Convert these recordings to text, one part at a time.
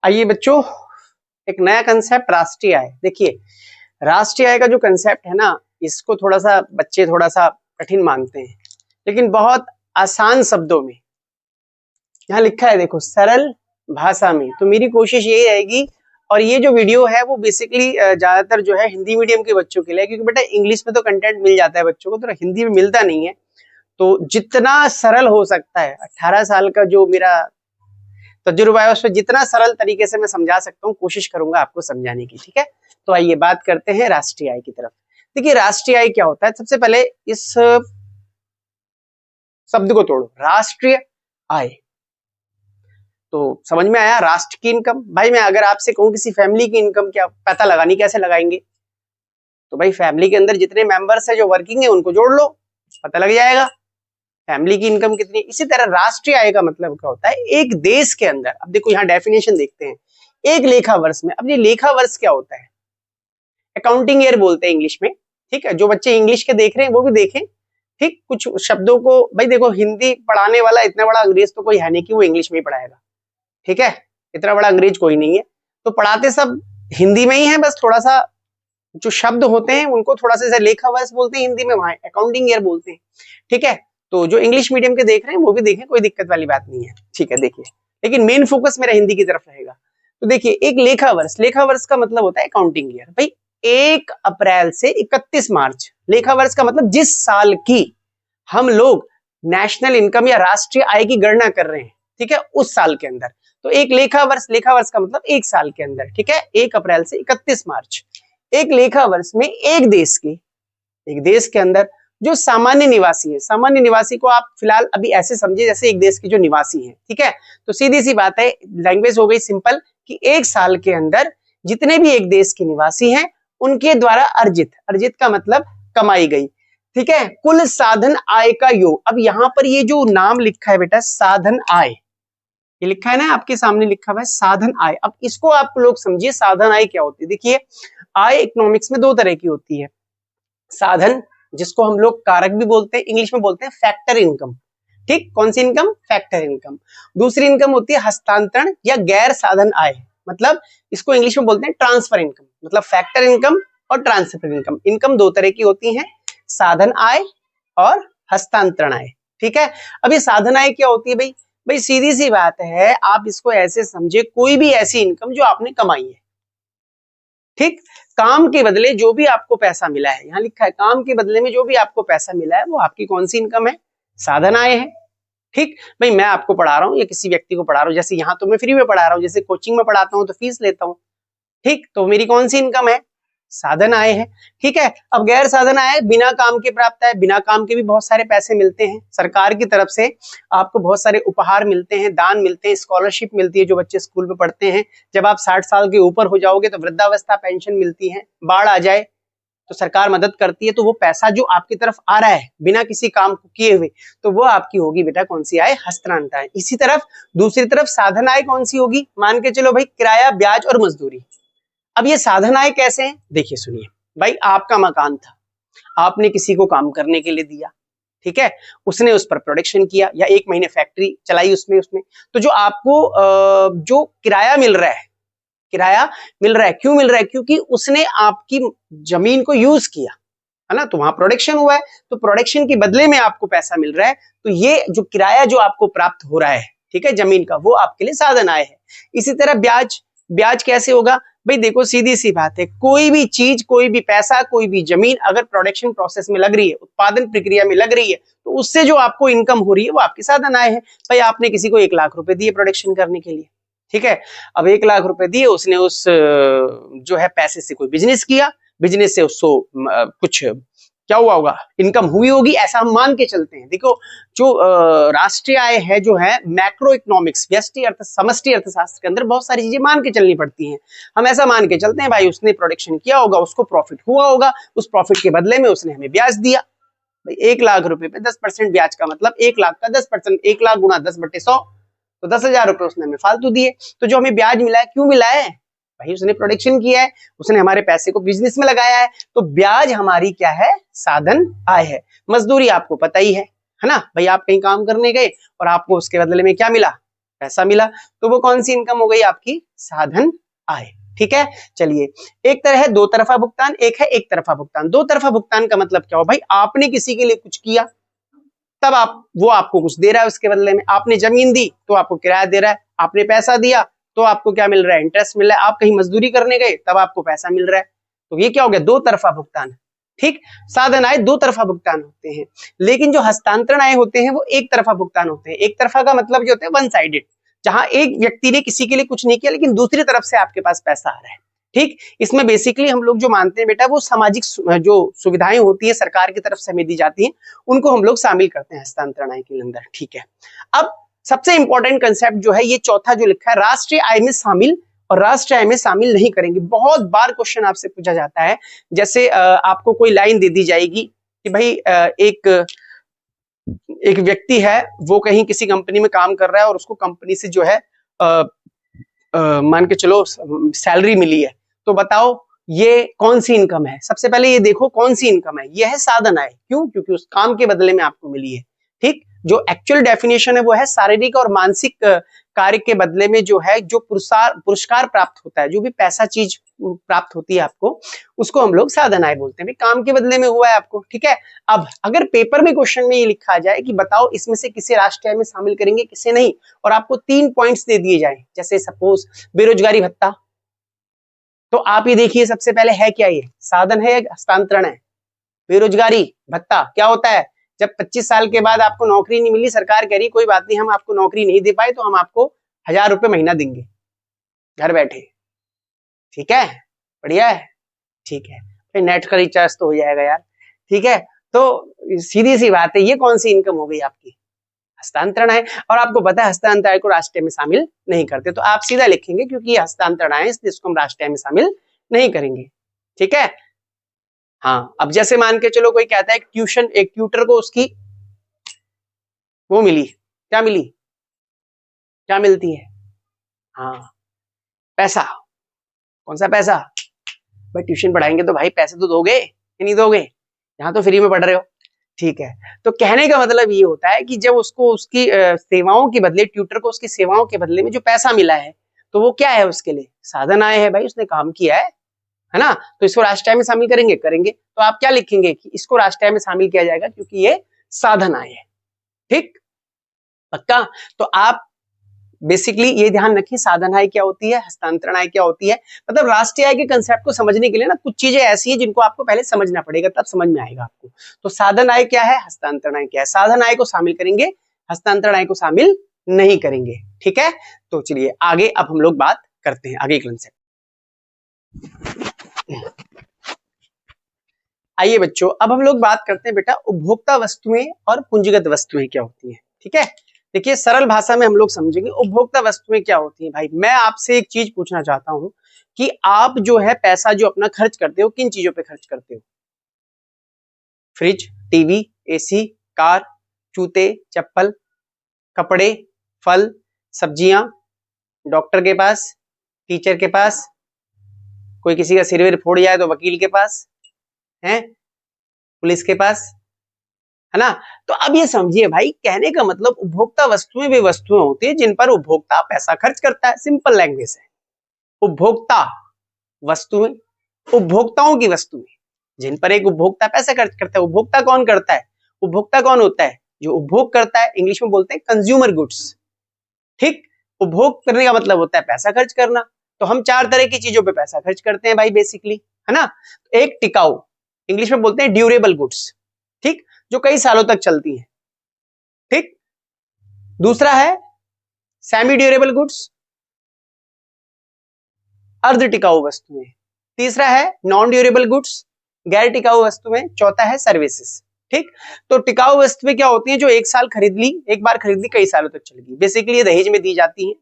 आइए बच्चों, एक नया कंसेप्ट राष्ट्रीय आय। देखिए, राष्ट्रीय आय का जो कंसेप्ट है ना, इसको थोड़ा सा बच्चे थोड़ा सा कठिन मानते हैं, लेकिन बहुत आसान शब्दों में यहाँ लिखा है, देखो, सरल भाषा में। तो मेरी कोशिश यही रहेगी, और ये जो वीडियो है वो बेसिकली ज्यादातर जो है हिंदी मीडियम के बच्चों के लिए, क्योंकि बेटा इंग्लिश में तो कंटेंट मिल जाता है बच्चों को, तो हिंदी में मिलता नहीं है। तो जितना सरल हो सकता है, 18 साल का जो मेरा तजुर्बा है उसमें जितना सरल तरीके से मैं समझा सकता हूँ कोशिश करूंगा आपको समझाने की। ठीक है, तो आइए बात करते हैं राष्ट्रीय आय की तरफ। देखिए, राष्ट्रीय आय क्या होता है? सबसे पहले इस शब्द को तोड़ो, राष्ट्रीय आय। तो समझ में आया, राष्ट्र की इनकम। भाई मैं अगर आपसे कहूं किसी फैमिली की इनकम क्या पता लगानी, कैसे लगाएंगे? तो भाई फैमिली के अंदर जितने मेंबर्स है जो वर्किंग है उनको जोड़ लो, पता लग जाएगा फैमिली की इनकम कितनी। इसी तरह राष्ट्रीय आय का मतलब क्या होता है? एक देश के अंदर, अब देखो यहाँ डेफिनेशन देखते हैं, एक लेखा वर्ष में। अब ये लेखा वर्ष क्या होता है? अकाउंटिंग ईयर बोलते हैं इंग्लिश में। ठीक है, जो बच्चे इंग्लिश के देख रहे हैं वो भी देखें। ठीक, कुछ शब्दों को भाई देखो, हिंदी पढ़ाने वाला इतना बड़ा अंग्रेज तो कोई है नहीं कि वो इंग्लिश में ही पढ़ाएगा। ठीक है, इतना बड़ा अंग्रेज कोई नहीं है, तो पढ़ाते सब हिंदी में ही है। बस थोड़ा सा जो शब्द होते हैं उनको थोड़ा सा लेखा वर्ष बोलते हैं हिंदी में, वहां अकाउंटिंग ईयर बोलते हैं। ठीक है, तो जो इंग्लिश मीडियम के देख रहे हैं वो भी देखें, कोई दिक्कत वाली बात नहीं है। ठीक है, देखिए, लेकिन मेन फोकस मेरा हिंदी की तरफ रहेगा। तो देखिए, एक लेखा वर्ष, लेखा वर्ष का मतलब होता है अकाउंटिंग ईयर। भाई 1 अप्रैल से 31 मार्च, लेखा वर्ष का मतलब जिस साल की हम लोग नेशनल इनकम या राष्ट्रीय आय की गणना कर रहे हैं, ठीक है, उस साल के अंदर। तो एक लेखा वर्ष, लेखा वर्ष का मतलब एक साल के अंदर। ठीक है, 1 अप्रैल से 31 मार्च। एक लेखा वर्ष में एक देश के अंदर जो सामान्य निवासी है, सामान्य निवासी को आप फिलहाल अभी ऐसे समझिए जैसे एक देश के जो निवासी हैं। ठीक है, तो सीधी सी बात है, लैंग्वेज हो गई सिंपल, कि एक साल के अंदर जितने भी एक देश के निवासी हैं उनके द्वारा अर्जित, अर्जित का मतलब कमाई गई, ठीक है, कुल साधन आय का योग। अब यहाँ पर ये जो नाम लिखा है बेटा, साधन आय, ये लिखा है ना आपके सामने, लिखा हुआ है साधन आय। अब इसको आप लोग समझिए, साधन आय क्या होती है। देखिए, आय इकोनॉमिक्स में 2 तरह की होती है। साधन, जिसको हम लोग कारक भी बोलते हैं, इंग्लिश में बोलते हैं फैक्टर इनकम। ठीक, कौन सी इनकम? Factor income. दूसरी इनकम होती है हस्तांतरण या गैर साधन आय, मतलब इसको इंग्लिश में बोलते हैं ट्रांसफर इनकम। मतलब फैक्टर इनकम और ट्रांसफर इनकम, इनकम 2 तरह की होती हैं, साधन आय और हस्तांतरण आय। ठीक है, अब ये साधन आय क्या होती है? भाई सीधी सी बात है, आप इसको ऐसे समझे, कोई भी ऐसी इनकम जो आपने कमाई है। ठीक, काम के बदले जो भी आपको पैसा मिला है, यहाँ लिखा है काम के बदले में जो भी आपको पैसा मिला है वो आपकी कौन सी इनकम है? साधन आय है। ठीक, भाई मैं आपको पढ़ा रहा हूँ या किसी व्यक्ति को पढ़ा रहा हूँ, जैसे यहाँ तो मैं फ्री में पढ़ा रहा हूँ, जैसे कोचिंग में पढ़ाता हूँ तो फीस लेता हूँ। ठीक, तो मेरी कौन सी इनकम है? साधन आय है। ठीक है, अब गैर साधन आय बिना काम के प्राप्त है। बिना काम के भी बहुत सारे पैसे मिलते हैं, सरकार की तरफ से आपको बहुत सारे उपहार मिलते हैं, दान मिलते हैं, स्कॉलरशिप मिलती है जो बच्चे स्कूल में पढ़ते हैं। जब आप 60 साल के ऊपर हो जाओगे तो वृद्धावस्था पेंशन मिलती है, बाढ़ आ जाए तो सरकार मदद करती है। तो वो पैसा जो आपकी तरफ आ रहा है बिना किसी काम को किए हुए, तो वो आपकी होगी बेटा कौन सी आय? हस्तांतरण आय। इसी तरफ दूसरी तरफ साधन आय कौन सी होगी? मान के चलो भाई, किराया, ब्याज और मजदूरी। अब ये साधन आय कैसे हैं? देखिए सुनिए, भाई आपका मकान था, आपने किसी को काम करने के लिए दिया, ठीक है, उसने उस पर प्रोडक्शन किया या 1 महीने फैक्ट्री चलाई उसमें तो जो आपको जो किराया मिल रहा है, किराया मिल रहा है, क्यों मिल रहा है? क्योंकि उसने आपकी जमीन को यूज किया है ना, तो वहां प्रोडक्शन हुआ है, तो प्रोडक्शन के बदले में आपको पैसा मिल रहा है। तो ये जो किराया जो आपको प्राप्त हो रहा है, ठीक है, जमीन का, वो आपके लिए साधन आय है। इसी तरह ब्याज, ब्याज कैसे होगा? भाई देखो सीधी सी बात है, कोई भी चीज, कोई भी पैसा, कोई भी जमीन अगर प्रोडक्शन प्रोसेस में लग रही है, उत्पादन प्रक्रिया में लग रही है, तो उससे जो आपको इनकम हो रही है वो आपकी साधन आय है। भाई आपने किसी को 1 लाख रुपए दिए प्रोडक्शन करने के लिए, ठीक है, अब 1 लाख रुपए दिए, उसने उस जो है पैसे से कोई बिजनेस किया, बिजनेस से उसको कुछ क्या हुआ होगा? इनकम हुई होगी, ऐसा हम मान के चलते हैं। देखो, जो राष्ट्रीय आय है, जो है मैक्रो इकोनॉमिक्स, व्यष्टि अर्थ, समष्टि अर्थशास्त्र के अंदर बहुत सारी चीजें मान के चलनी पड़ती हैं। हम ऐसा मान के चलते हैं, भाई उसने प्रोडक्शन किया होगा, उसको प्रॉफिट हुआ होगा, उस प्रॉफिट के बदले में उसने हमें ब्याज दिया। भाई 1 लाख रुपए पे 10% ब्याज का मतलब 1 लाख का 10%, 1 लाख गुणा 10/100, तो 10,000 रुपए उसने हमें फालतू दिए। तो जो हमें ब्याज मिला है, क्यों मिला है? भाई उसने प्रोडक्शन किया है, उसने हमारे पैसे को बिजनेस में लगाया है, तो ब्याज हमारी क्या है? साधन आय है। मजदूरी आपको पता ही है ना, भाई आप कहीं काम करने गए और आपको उसके बदले में क्या मिला? पैसा मिला, तो वो कौन सी इनकम हो गई आपकी? साधन आय। ठीक है, चलिए, एक तरह है दो तरफा भुगतान, एक है एक तरफा भुगतान। दो तरफा भुगतान का मतलब क्या हो भाई? आपने किसी के लिए कुछ किया, तब वो आपको कुछ दे रहा है उसके बदले में। आपने जमीन दी तो आपको किराया दे रहा है, आपने पैसा दिया तो आपको क्या मिल रहा है? इंटरेस्ट मिल रहा है। आप कहीं मजदूरी करने गए तब आपको पैसा मिल रहा है, तो ये क्या हो गया? दो तरफा भुगतान। ठीक, साधन आय दो तरफा भुगतान होते हैं, लेकिन जो हस्तांतरण आय होते हैं वो एक तरफा भुगतान होते हैं। एक तरफा का मतलब जो होता है वन साइडेड, जहां एक व्यक्ति ने किसी के लिए कुछ नहीं किया लेकिन दूसरी तरफ से आपके पास पैसा आ रहा है। ठीक, इसमें बेसिकली हम लोग जो मानते हैं बेटा, वो सामाजिक जो सुविधाएं होती है सरकार की तरफ से हमें दी जाती हैं, उनको हम लोग शामिल करते हैं हस्तांतरण आय के अंदर। ठीक है, अब सबसे इंपॉर्टेंट कंसेप्ट जो है ये चौथा जो लिखा है, राष्ट्रीय आय में शामिल और राष्ट्रीय आय में शामिल नहीं करेंगे। बहुत बार क्वेश्चन आपसे पूछा जाता है, जैसे आपको कोई लाइन दे दी जाएगी कि भाई एक व्यक्ति है, वो कहीं किसी कंपनी में काम कर रहा है और उसको कंपनी से जो है मान के चलो सैलरी मिली है, तो बताओ ये कौन सी इनकम है? सबसे पहले ये देखो कौन सी इनकम है, ये है साधन आय। क्यों? क्योंकि उस काम के बदले में आपको मिली है। ठीक, जो एक्चुअल डेफिनेशन है वो है शारीरिक और मानसिक कार्य के बदले में जो है जो पुरस्कार प्राप्त होता है, जो भी पैसा चीज प्राप्त होती है आपको, उसको हम लोग साधन आय बोलते हैं। काम के बदले में हुआ है आपको। ठीक है, अब अगर पेपर में क्वेश्चन में ये लिखा जाए कि बताओ इसमें से किसे राष्ट्रीय आय में शामिल करेंगे, किसे नहीं, और आपको 3 पॉइंट्स दे दिए जाए, जैसे सपोज बेरोजगारी भत्ता, तो आप ये देखिए सबसे पहले है क्या, ये साधन है या हस्तांतरण है? बेरोजगारी भत्ता क्या होता है? जब 25 साल के बाद आपको नौकरी नहीं मिली, सरकार कह रही कोई बात नहीं, हम आपको नौकरी नहीं दे पाए तो हम आपको 1000 रुपए महीना देंगे घर बैठे। ठीक है, बढ़िया है। ठीक है, फिर नेट का रिचार्ज तो हो जाएगा यार। ठीक है, तो सीधी सी बात है, ये कौन सी इनकम हो गई आपकी? हस्तांतरण है। और आपको पता है हस्तांतरण आय को राष्ट्रीय में शामिल नहीं करते, तो आप सीधा लिखेंगे क्योंकि ये हस्तांतरण आय है इसलिए इसको हम राष्ट्रीय में शामिल नहीं करेंगे। ठीक है, हाँ, अब जैसे मान के चलो कोई कहता है ट्यूशन, एक ट्यूटर को उसकी वो मिली, क्या मिली, क्या मिलती है? हाँ, पैसा। कौन सा पैसा भाई? ट्यूशन पढ़ाएंगे तो भाई पैसे तो दोगे कि नहीं दोगे? यहाँ तो फ्री में पढ़ रहे हो। ठीक है, तो कहने का मतलब ये होता है कि जब उसको उसकी सेवाओं के बदले, ट्यूटर को उसकी सेवाओं के बदले में जो पैसा मिला है, तो वो क्या है उसके लिए? साधन आय है भाई, उसने काम किया है ना, तो इसको राष्ट्रीय आय में शामिल करेंगे, करेंगे। तो आप क्या लिखेंगे कि इसको राष्ट्रीय आय में शामिल किया जाएगा क्योंकि ये साधन आय है। ठीक, पक्का? तो आप बेसिकली ये ध्यान रखिए साधन आय क्या होती है, हस्तांतरण आय क्या होती है। मतलब राष्ट्रीय आय के कंसेप्ट को समझने के लिए ना कुछ चीजें ऐसी है जिनको आपको पहले समझना पड़ेगा, तब समझ में आएगा आपको। तो साधन आय क्या है, हस्तांतरण आय क्या है? साधन आय को शामिल करेंगे, हस्तांतरण आय को शामिल नहीं करेंगे। ठीक है, तो चलिए आगे अब हम लोग बात करते हैं आगे कंसेप्ट। आइए बच्चों, अब हम लोग बात करते हैं बेटा उपभोक्ता वस्तुएं और पूंजीगत वस्तुएं क्या होती हैं। ठीक है, देखिए सरल भाषा में हम लोग समझेंगे उपभोक्ता वस्तुएं क्या होती हैं। भाई मैं आपसे एक चीज पूछना चाहता हूं कि आप जो है पैसा जो अपना खर्च करते हो, किन चीजों पे खर्च करते हो? फ्रिज, टीवी, एसी, कार, जूते, चप्पल, कपड़े, फल, सब्जियां, डॉक्टर के पास, टीचर के पास, कोई किसी का सिर विर फोड़ जाए तो वकील के पास है, पुलिस के पास, है ना। तो अब ये समझिए भाई, कहने का मतलब उपभोक्ता वस्तुएं वे वस्तुएं होती है जिन पर उपभोक्ता पैसा खर्च करता है। सिंपल लैंग्वेज है, उपभोक्ता वस्तुएं, उपभोक्ताओं की वस्तुएं जिन पर एक उपभोक्ता पैसा खर्च करता है। उपभोक्ता कौन करता है? उपभोक्ता कौन होता है? जो उपभोग करता है, इंग्लिश में बोलते हैं कंज्यूमर गुड्स। ठीक, उपभोग करने का मतलब होता है पैसा खर्च करना। तो हम 4 तरह की चीजों पे पैसा खर्च करते हैं भाई बेसिकली, है ना। एक टिकाऊ, इंग्लिश में बोलते हैं ड्यूरेबल गुड्स, ठीक, जो कई सालों तक चलती हैं। ठीक, दूसरा है सेमी ड्यूरेबल गुड्स, अर्ध टिकाऊ वस्तुएं। तीसरा है नॉन ड्यूरेबल गुड्स, गैर टिकाऊ वस्तुएं। चौथा है सर्विसेज। ठीक, तो टिकाऊ वस्तुएं क्या होती हैं? जो एक साल खरीद ली, एक बार खरीद ली, कई सालों तक चलेगी। बेसिकली ये दहेज में दी जाती हैं।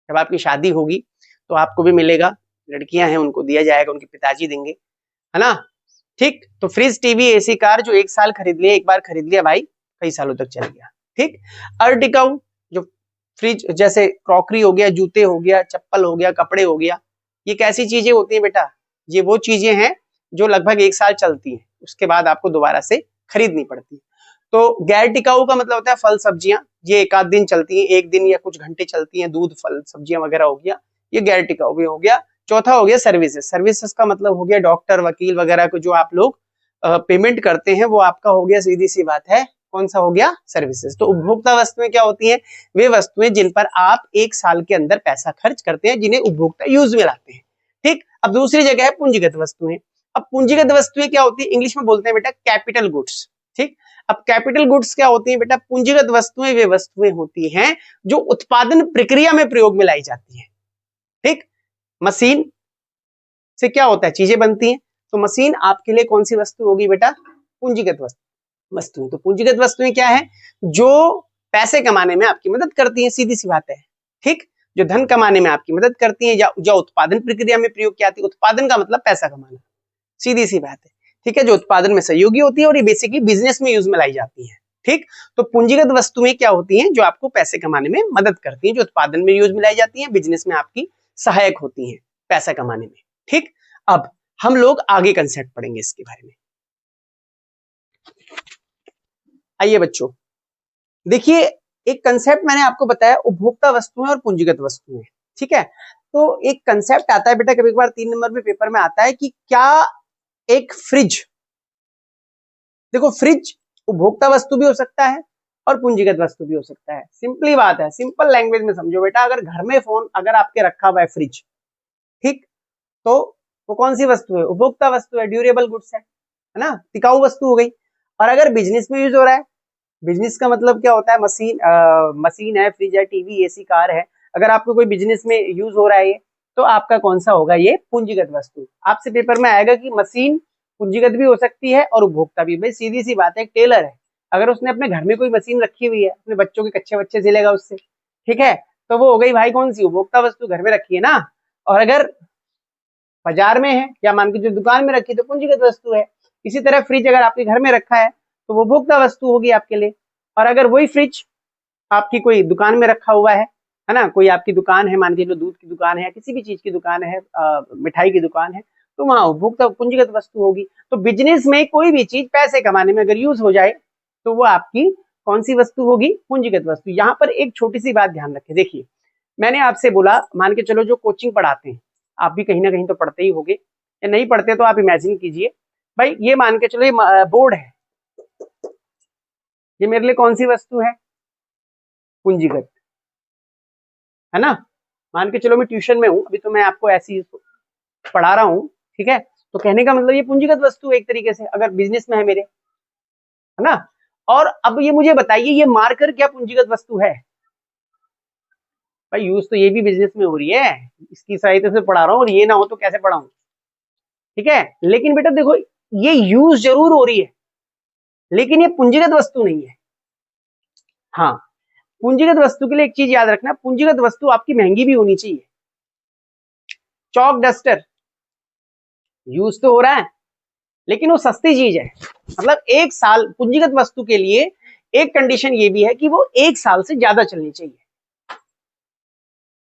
जब आपकी शादी होगी तो आपको भी मिलेगा, लड़कियां हैं उनको दिया जाएगा, उनके पिताजी देंगे, है ना। ठीक, तो फ्रिज, टीवी, एसी, कार जो एक साल खरीद लिया, एक बार खरीद लिया भाई, कई सालों तक चल गया। ठीक, अर्ध टिकाऊ, जो फ्रिज जैसे क्रॉकरी हो गया, जूते हो गया, चप्पल हो गया, कपड़े हो गया, ये कैसी चीजें होती हैं बेटा? ये वो चीजें हैं जो लगभग एक साल चलती हैं, उसके बाद आपको दोबारा से खरीदनी पड़ती है। तो गैर टिकाऊ का मतलब होता है फल सब्जियां, ये एक आध दिन चलती हैं, एक दिन या कुछ घंटे चलती हैं, दूध फल सब्जियां वगैरह हो गया, ये गैर टिकाऊ भी हो गया। चौथा हो गया सर्विसेज, सर्विसेज का मतलब हो गया डॉक्टर वकील वगैरह को जो आप लोग पेमेंट करते हैं, वो आपका हो गया सीधी सी बात है कौन सा हो गया सर्विसेज। तो उपभोक्ता वस्तुएं क्या होती हैं, वे वस्तुएं जिन पर आप एक साल के अंदर पैसा खर्च करते हैं, जिन्हें उपभोक्ता यूज में लाते हैं। ठीक, अब दूसरी जगह है पूंजीगत वस्तुएं। अब पूंजीगत वस्तुएं क्या होती है, इंग्लिश में बोलते हैं बेटा कैपिटल गुड्स। ठीक, अब कैपिटल गुड्स क्या होती हैं बेटा, पूंजीगत वस्तुएं वे वस्तुएं होती हैं जो उत्पादन प्रक्रिया में प्रयोग में लाई जाती हैं। ठीक, मशीन से क्या होता है, चीजें बनती हैं, तो मशीन आपके लिए कौन सी वस्तु होगी बेटा, पूंजीगत वस्तुएं। तो पूंजीगत वस्तुएं क्या है, जो पैसे कमाने में आपकी मदद करती हैं, सीधी सी बात है। ठीक, जो धन कमाने में आपकी मदद करती हैं, या जो उत्पादन प्रक्रिया में प्रयोग की आती है, उत्पादन का मतलब पैसा कमाना, सीधी सी बात है। ठीक है, जो उत्पादन में सहयोगी होती है और ये बेसिकली बिजनेस में यूज में लाई जाती है। ठीक, तो पूंजीगत वस्तुएं क्या होती हैं, जो आपको पैसे कमाने में मदद करती हैं, जो उत्पादन में यूज में लाई जाती हैं, बिजनेस में आपकी सहायक होती हैं पैसा कमाने में। ठीक, अब हम लोग आगे कंसेप्ट पढ़ेंगे इसके बारे में। आइए बच्चों, देखिए एक कंसेप्ट मैंने आपको बताया, उपभोक्ता वस्तुएं और पूंजीगत वस्तुएं। ठीक है, तो एक कंसेप्ट आता है बेटा कभी कभार 3 नंबर में पेपर में आता है कि क्या एक फ्रिज, देखो फ्रिज उपभोक्ता वस्तु भी हो सकता है और पूंजीगत वस्तु भी हो सकता है। सिंपली बात है, सिंपल लैंग्वेज में समझो बेटा, अगर घर में फोन अगर आपके रखा हुआ है फ्रिज, ठीक, तो वो कौन सी वस्तु है, उपभोक्ता वस्तु है, ड्यूरेबल गुड्स है ना, टिकाऊ वस्तु हो गई। और अगर बिजनेस में यूज हो रहा है, बिजनेस का मतलब क्या होता है, मशीन है, फ्रिज है, टीवी, एसी, कार है, अगर आपको कोई बिजनेस में यूज हो रहा है ये, तो आपका कौन सा होगा, ये पूंजीगत वस्तु। आपसे पेपर में आएगा कि मशीन पूंजीगत भी हो सकती है और उपभोक्ता भी। भाई सीधी सी बात है, एक टेलर है, अगर उसने अपने घर में कोई मशीन रखी हुई है, अपने बच्चों के कच्चे बच्चे सिलेगा उससे, ठीक है, तो वो हो गई भाई कौन सी, उपभोक्ता वस्तु, घर में रखी है ना। और अगर बाजार में है या मान के जो दुकान में रखी, तो पूंजीगत वस्तु है। इसी तरह फ्रिज अगर आपके घर में रखा है तो वो उपभोक्ता वस्तु होगी आपके लिए। और अगर वही फ्रिज आपकी कोई दुकान में रखा हुआ है ना, कोई आपकी दुकान है, मान के चलो दूध की दुकान है, किसी भी चीज की दुकान है, मिठाई की दुकान है, तो वहां उपभोक्ता पूंजीगत वस्तु होगी। तो बिजनेस में कोई भी चीज पैसे कमाने में अगर यूज हो जाए तो वो आपकी कौन सी वस्तु होगी, पूंजीगत वस्तु। यहाँ पर एक छोटी सी बात ध्यान रखें, देखिए मैंने आपसे बोला, मान के चलो जो कोचिंग पढ़ाते हैं, आप भी कहीं ना कहीं तो पढ़ते ही होगे, या नहीं पढ़ते तो आप इमेजिन कीजिए, भाई ये मान के चलो ये बोर्ड है, ये मेरे लिए कौन सी वस्तु है, पूंजीगत, है ना। मान के चलो मैं ट्यूशन में हूं, अभी तो मैं आपको ऐसी पढ़ा रहा हूं, ठीक है, तो कहने का मतलब ये पूंजीगत वस्तु है एक तरीके से, अगर बिजनेस में है मेरे, है ना। और अब ये मुझे बताइए, ये मार्कर क्या पूंजीगत वस्तु है, भाई यूज तो ये भी बिजनेस में हो रही है, इसकी सहायता से पढ़ा रहा हूँ, और ये ना हो तो कैसे पढ़ाऊं, ठीक है। लेकिन बेटा देखो, ये यूज जरूर हो रही है, लेकिन ये पूंजीगत वस्तु नहीं है। हाँ, पूंजीगत वस्तु के लिए एक चीज याद रखना, पूंजीगत वस्तु आपकी महंगी भी होनी चाहिए। चौक डस्टर यूज तो हो रहा है, लेकिन वो सस्ती चीज है, मतलब एक साल, पूंजीगत वस्तु के लिए एक कंडीशन ये भी है कि वो एक साल से ज्यादा चलनी चाहिए,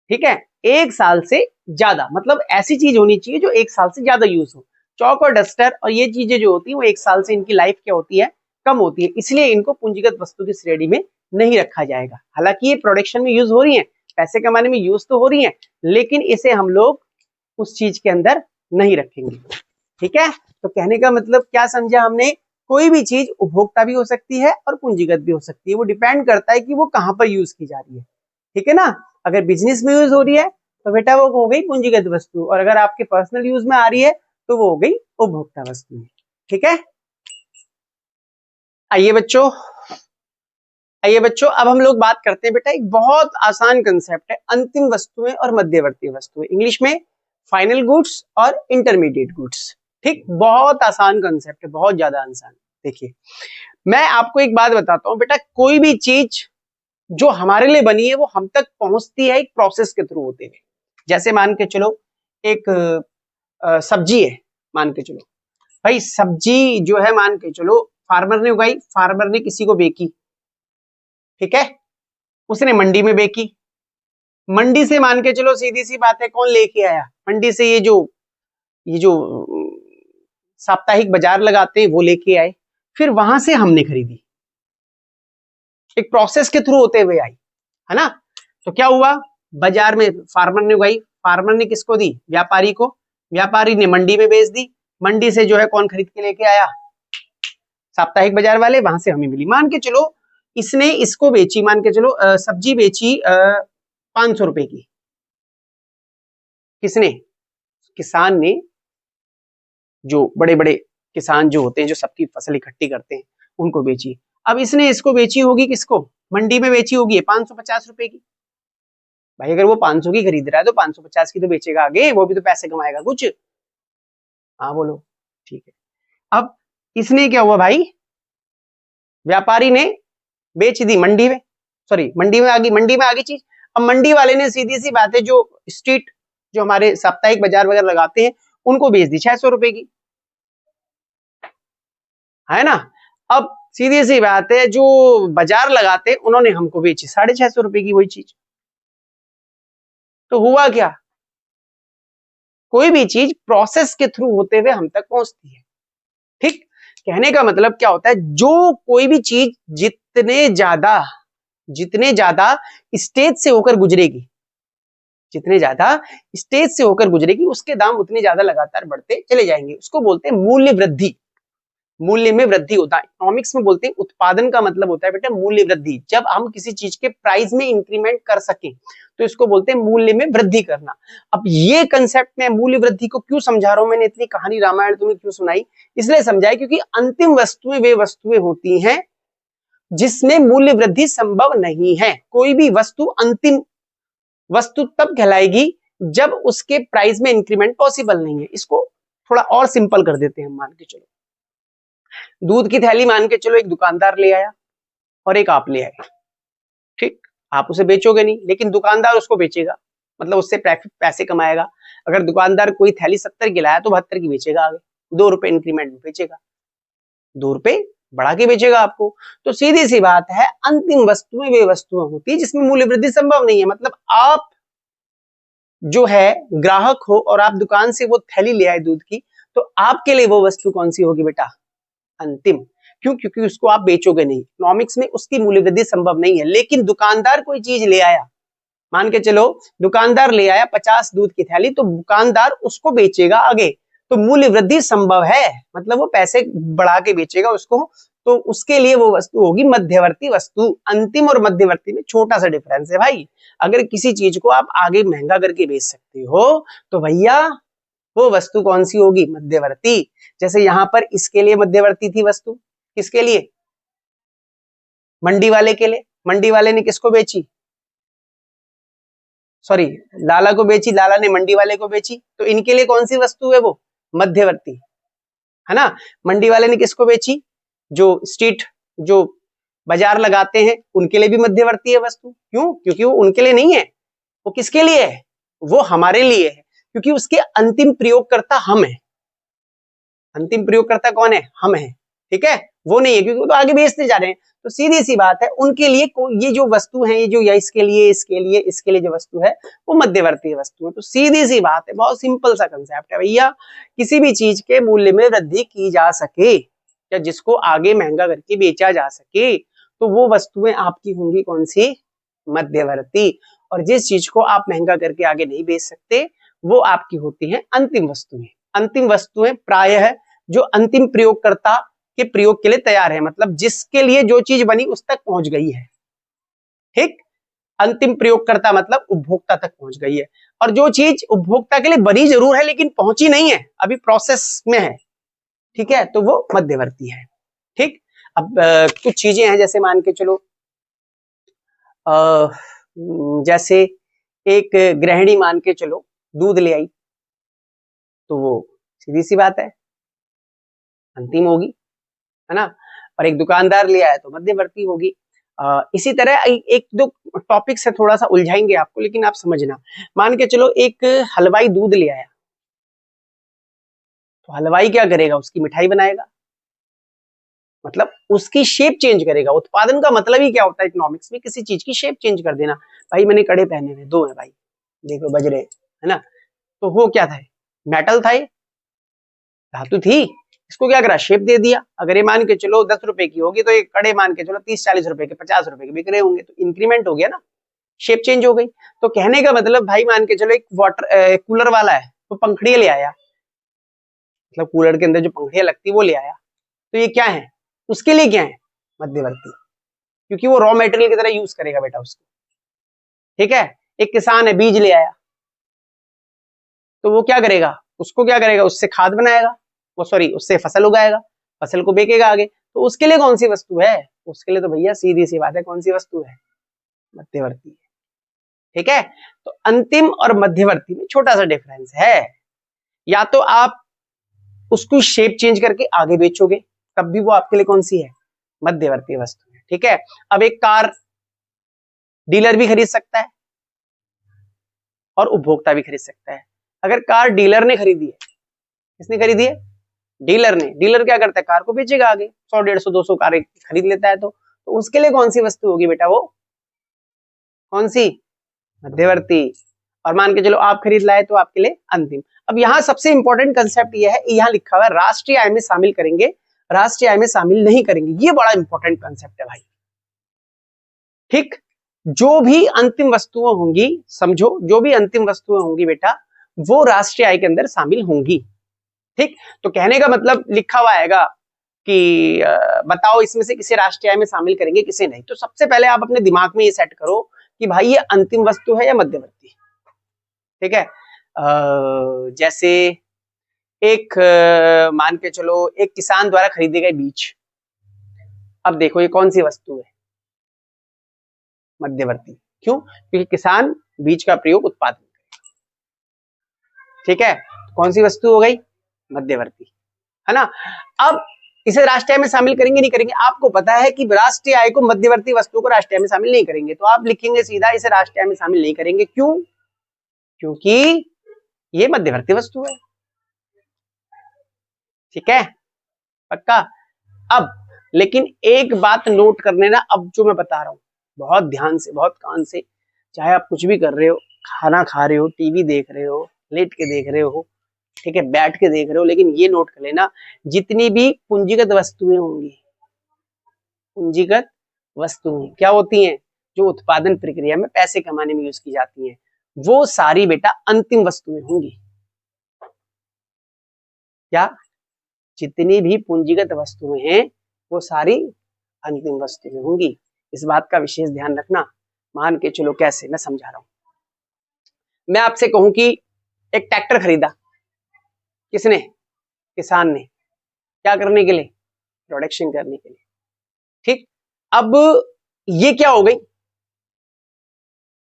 ठीक है, एक साल से ज्यादा, मतलब ऐसी चीज होनी चाहिए जो एक साल से ज्यादा यूज हो। चौक और डस्टर और ये चीजें जो होती है वो एक साल से इनकी लाइफ क्या होती है, कम होती है, इसलिए इनको पूंजीगत वस्तु की श्रेणी में नहीं रखा जाएगा। हालांकि ये प्रोडक्शन में यूज हो रही है, पैसे कमाने में यूज तो हो रही है, लेकिन इसे हम लोग उस चीज के अंदर नहीं रखेंगे, ठीक है। तो कहने का मतलब क्या समझा हमने, कोई भी चीज उपभोक्ता भी हो सकती है और पूंजीगत भी हो सकती है, वो डिपेंड करता है कि वो कहां पर यूज की जा रही है, ठीक है ना। अगर बिजनेस में यूज हो रही है तो बेटा वो हो गई पूंजीगत वस्तु, और अगर आपके पर्सनल यूज में आ रही है तो वो हो गई उपभोक्ता वस्तु, ठीक है। आइए बच्चों, आइए बच्चों, अब हम लोग बात करते हैं बेटा, एक बहुत आसान कंसेप्ट है, अंतिम वस्तुएं और मध्यवर्ती वस्तुएं, इंग्लिश में फाइनल गुड्स और इंटरमीडिएट गुड्स। ठीक, बहुत आसान कंसेप्ट है, बहुत ज्यादा आसान। देखिए मैं आपको एक बात बताता हूं बेटा, कोई भी चीज जो हमारे लिए बनी है वो हम तक पहुंचती है एक प्रोसेस के थ्रू होते हुए। जैसे मान के चलो एक सब्जी है, मान के चलो भाई सब्जी जो है, मान के चलो फार्मर ने उगाई, फार्मर ने किसी को बेची, ठीक है, उसने मंडी में बेची, मंडी से मान के चलो सीधी सी बात है कौन लेके आया, मंडी से ये जो साप्ताहिक बाजार लगाते हैं वो लेके आए, फिर वहां से हमने खरीदी, एक प्रोसेस के थ्रू होते हुए आई, है ना। तो क्या हुआ, बाजार में फार्मर ने उगाई, फार्मर ने किसको दी, व्यापारी को, व्यापारी ने मंडी में बेच दी, मंडी से जो है कौन खरीद के लेके आया, साप्ताहिक बाजार वाले, वहां से हमें मिली। मान के चलो इसने इसको बेची, मान के चलो सब्जी बेची 500 रुपए की, किसने, किसान ने, जो बड़े बड़े किसान जो होते हैं जो सबकी फसल इकट्ठी करते हैं उनको बेची। अब इसने इसको बेची होगी किसको, मंडी में बेची होगी 550 रुपए की। भाई अगर वो 500 की खरीद रहा है तो 550 की तो बेचेगा आगे, वो भी तो पैसे कमाएगा कुछ। हाँ बोलो, ठीक है। अब इसने क्या हुआ भाई, व्यापारी ने बेच दी मंडी में, सॉरी मंडी में आ गई चीज। अब मंडी वाले ने सीधी सी बात है जो स्ट्रीट जो हमारे साप्ताहिक बाजार वगैरह लगाते हैं उनको बेच दी 600 रुपए की, है ना। अब सीधी सी बात है जो बाजार लगाते उन्होंने हमको बेची 650 रुपए की वही चीज। तो हुआ क्या, कोई भी चीज प्रोसेस के थ्रू होते हुए हम तक पहुंचती है, ठीक। कहने का मतलब क्या होता है, जो कोई भी चीज जितने ज्यादा स्टेज से होकर गुजरेगी, जितने ज्यादा स्टेज से होकर गुजरेगी उसके दाम उतने ज्यादा लगातार बढ़ते चले जाएंगे। उसको बोलते हैं मूल्य वृद्धि, मूल्य में वृद्धि होता है। इकोनॉमिक्स में बोलते हैं उत्पादन का मतलब होता है बेटा मूल्य वृद्धि। जब हम किसी चीज के प्राइस में इंक्रीमेंट कर सकें तो इसको बोलते हैं मूल्य में वृद्धि करना। अब ये कंसेप्ट में मूल्य वृद्धि को क्यों समझा रहा हूं, मैंने इतनी कहानी रामायण तुम्हें क्यों सुनाई, इसलिए समझाई क्योंकि अंतिम वस्तुएं वे वस्तुएं होती हैं जिसमें मूल्य वृद्धि संभव नहीं है। कोई भी वस्तु अंतिम वस्तु तब कहलाएगी जब उसके प्राइस में इंक्रीमेंट पॉसिबल नहीं है। इसको थोड़ा और सिंपल कर देते हैं, मान के चलो दूध की थैली मान के चलो एक दुकानदार ले आया और एक आप ले आए, ठीक। आप उसे बेचोगे नहीं लेकिन दुकानदार उसको बेचेगा, मतलब उससे पैसे कमाएगा। अगर दुकानदार कोई थैली 70 की लाया तो 72 की बेचेगा, आगे 2 रुपए इंक्रीमेंट में बेचेगा, 2 रुपए बढ़ा के बेचेगा आपको। तो सीधी सी बात है अंतिम वस्तुएं वे वस्तुएं होती है जिसमें मूल्य वृद्धि संभव नहीं है। मतलब आप जो है ग्राहक हो और आप दुकान से वो थैली ले आए दूध की, तो आपके लिए वो वस्तु कौन सी होगी बेटा, अंतिम। क्यों, क्योंकि उसको आप बेचोगे नहीं। इकोनॉमिक्स में उसकी मूल्य वृद्धि संभव नहीं है। लेकिन दुकानदार कोई चीज ले आया, मान के चलो दुकानदार ले आया 50 दूध की थैली, तो दुकानदार उसको बेचेगा आगे, तो मूल्य वृद्धि संभव है, मतलब वो पैसे बढ़ा के बेचेगा उसको। तो उसके लिए वो वस्तु होगी मध्यवर्ती वस्तु। अंतिम और मध्यवर्ती में छोटा सा डिफरेंस है भाई। अगर किसी चीज को आप आगे महंगा करके बेच सकते हो तो भैया वो वस्तु कौन सी होगी, मध्यवर्ती। जैसे यहां पर इसके लिए मध्यवर्ती थी वस्तु, किसके लिए, मंडी वाले के लिए। मंडी वाले ने किसको बेची, सॉरी लाला को बेची, लाला ने मंडी वाले को बेची, तो इनके लिए कौन सी वस्तु है, वो मध्यवर्ती, है ना। मंडी वाले ने किसको बेची, जो स्ट्रीट जो बाजार लगाते हैं उनके लिए भी मध्यवर्ती है वस्तु। क्यों, क्योंकि वो उनके लिए नहीं है, वो किसके लिए है, वो हमारे लिए है, क्योंकि उसके अंतिम प्रयोगकर्ता हम हैं। अंतिम प्रयोगकर्ता कौन है, हम हैं, ठीक है। वो नहीं है क्योंकि वो तो आगे बेचते जा रहे हैं। तो सीधी सी बात है उनके लिए ये जो वस्तु है, ये जो या इसके लिए जो वस्तु है वो मध्यवर्ती वस्तु है। तो सीधी सी बात है, बहुत सिंपल सा कंसेप्ट है भैया। किसी भी चीज के मूल्य में वृद्धि की जा सके या जिसको आगे महंगा करके बेचा जा सके तो वो वस्तुएं आपकी होंगी कौन सी, मध्यवर्ती। और जिस चीज को आप महंगा करके आगे नहीं बेच सकते वो आपकी होती है अंतिम वस्तुएं। अंतिम वस्तुएं प्रायः जो अंतिम प्रयोगकर्ता के प्रयोग के लिए तैयार है, मतलब जिसके लिए जो चीज बनी उस तक पहुंच गई है, ठीक। अंतिम प्रयोगकर्ता मतलब उपभोक्ता तक पहुंच गई है। और जो चीज उपभोक्ता के लिए बनी जरूर है लेकिन पहुंची नहीं है, अभी प्रोसेस में है, ठीक है, तो वो मध्यवर्ती है, ठीक। अब कुछ चीजें हैं, जैसे मान के चलो जैसे एक गृहिणी मान के चलो दूध ले आई, तो वो सीधी सी बात है अंतिम होगी, है ना। और एक दुकानदार ले आया तो मध्यवर्ती होगी। इसी तरह एक दो टॉपिक से थोड़ा सा उलझाएंगे आपको, लेकिन आप समझना। मान के चलो एक हलवाई दूध ले आया, तो हलवाई क्या करेगा, उसकी मिठाई बनाएगा, मतलब उसकी शेप चेंज करेगा। उत्पादन का मतलब ही क्या होता है इकोनॉमिक्स में, किसी चीज की शेप चेंज कर देना। भाई मैंने कड़े पहने हुए 2 है भाई, देखो बज रहे, है ना। तो वो क्या था, मेटल था, धातु थी, इसको क्या करा, शेप दे दिया। अगर ये मान के चलो 10 रुपए की होगी तो ये कड़े मान के चलो 30-40 रुपए के, 50 रुपए के बिक रहे होंगे, तो इंक्रीमेंट हो गया ना, शेप चेंज हो गई। तो कहने का मतलब भाई मान के चलो एक वाटर कूलर वाला है तो पंखड़ियां ले आया, मतलब कूलर के अंदर जो पंखड़ियां लगती है वो ले आया, तो ये क्या है, उसके लिए क्या है, मध्यवर्ती, क्योंकि वो रॉ मटेरियल की तरह यूज करेगा बेटा उसको। ठीक है, एक किसान है बीज ले आया, तो वो क्या करेगा, उसको क्या करेगा, उससे खाद बनाएगा, वो सॉरी उससे फसल उगाएगा, फसल को बेचेगा आगे, तो उसके लिए कौन सी वस्तु है, उसके लिए तो भैया सीधी सी बात है, कौन सी वस्तु है, मध्यवर्ती है। ठीक है, तो अंतिम और मध्यवर्ती में छोटा सा डिफरेंस है, या तो आप उसकी शेप चेंज करके आगे बेचोगे तब भी वो आपके लिए कौन सी है, मध्यवर्ती वस्तु है। ठीक है, अब एक कार डीलर भी खरीद सकता है और उपभोक्ता भी खरीद सकता है। अगर कार डीलर ने खरीदी है, किसने खरीदी है, डीलर ने, डीलर क्या करता है, कार को बेचेगा आगे, 100, 150, 200 कार खरीद लेता है, तो उसके लिए कौन सी वस्तु होगी बेटा, वो कौन सी, मध्यवर्ती। और मान के चलो आप खरीद लाए तो आपके लिए अंतिम। अब यहाँ सबसे इंपॉर्टेंट कंसेप्ट ये है, यहाँ लिखा हुआ है राष्ट्रीय आय में शामिल करेंगे, राष्ट्रीय आय में शामिल नहीं करेंगे, ये बड़ा इंपॉर्टेंट कंसेप्ट है भाई। ठीक, जो भी अंतिम वस्तुएं होंगी, समझो जो भी अंतिम वस्तुएं होंगी बेटा वो राष्ट्रीय आय के अंदर शामिल होंगी। ठीक, तो कहने का मतलब लिखा हुआ आएगा कि बताओ इसमें से किसे राष्ट्रीय आय में शामिल करेंगे किसे नहीं। तो सबसे पहले आप अपने दिमाग में ये सेट करो कि भाई ये अंतिम वस्तु है या मध्यवर्ती। ठीक है, जैसे एक मान के चलो एक किसान द्वारा खरीदे गए बीज, अब देखो ये कौन सी वस्तु है, मध्यवर्ती। क्यों, क्योंकि किसान बीज का प्रयोग उत्पादन करेगा। ठीक है, कौन सी वस्तु हो गई, मध्यवर्ती, है ना। अब इसे राष्ट्रीय आय में शामिल करेंगे नहीं करेंगे, आपको पता है कि राष्ट्रीय आय को मध्यवर्ती वस्तु को राष्ट्रीय आय में शामिल नहीं करेंगे, तो आप लिखेंगे सीधा इसे राष्ट्रीय आय में शामिल नहीं करेंगे। क्यों, क्योंकि ये मध्यवर्ती वस्तु है। ठीक है, पक्का। अब लेकिन एक बात नोट कर लेना, अब जो मैं बता रहा हूं बहुत ध्यान से, बहुत कान से, चाहे आप कुछ भी कर रहे हो, खाना खा रहे हो, टीवी देख रहे हो, लेट के देख रहे हो, ठीक है, बैठ के देख रहे हो, लेकिन ये नोट कर लेना जितनी भी पूंजीगत वस्तुएं होंगी, पूंजीगत वस्तुएं क्या होती हैं, जो उत्पादन प्रक्रिया में पैसे कमाने में यूज की जाती हैं, वो सारी बेटा अंतिम वस्तुएं होंगी। क्या, जितनी भी पूंजीगत वस्तुएं हैं वो सारी अंतिम वस्तुएं होंगी। इस बात का विशेष ध्यान रखना। मान के चलो कैसे, मैं समझा रहा हूं। मैं आपसे कहूं कि एक ट्रैक्टर खरीदा, किसने, किसान ने, क्या करने के लिए, प्रोडक्शन करने के लिए। ठीक, अब ये क्या हो गई,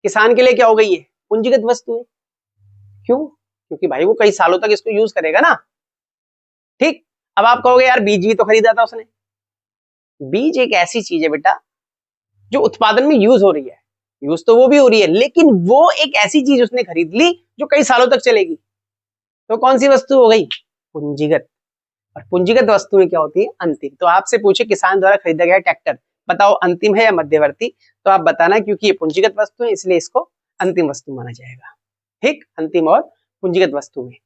किसान के लिए क्या हो गई, ये पूंजीगत वस्तु है। क्यों, क्योंकि भाई वो कई सालों तक इसको यूज करेगा ना। ठीक, अब आप कहोगे यार बीज भी तो खरीदा था उसने। बीज एक ऐसी चीज है बेटा जो उत्पादन में यूज हो रही है, यूज तो वो भी हो रही है, लेकिन वो एक ऐसी चीज उसने खरीद ली जो कई सालों तक चलेगी, तो कौन सी वस्तु हो गई, पूंजीगत। और पूंजीगत वस्तुएं क्या होती है, अंतिम। तो आपसे पूछे किसान द्वारा खरीदा गया ट्रैक्टर, बताओ अंतिम है या मध्यवर्ती, तो आप बताना क्योंकि ये पूंजीगत वस्तु है इसलिए इसको अंतिम वस्तु माना जाएगा। ठीक, अंतिम और पूंजीगत वस्तु में।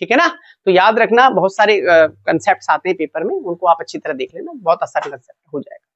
ठीक है ना, तो याद रखना बहुत सारे कंसेप्ट आते हैं पेपर में, उनको आप अच्छी तरह देख लेना, बहुत आसान कंसेप्ट हो जाएगा।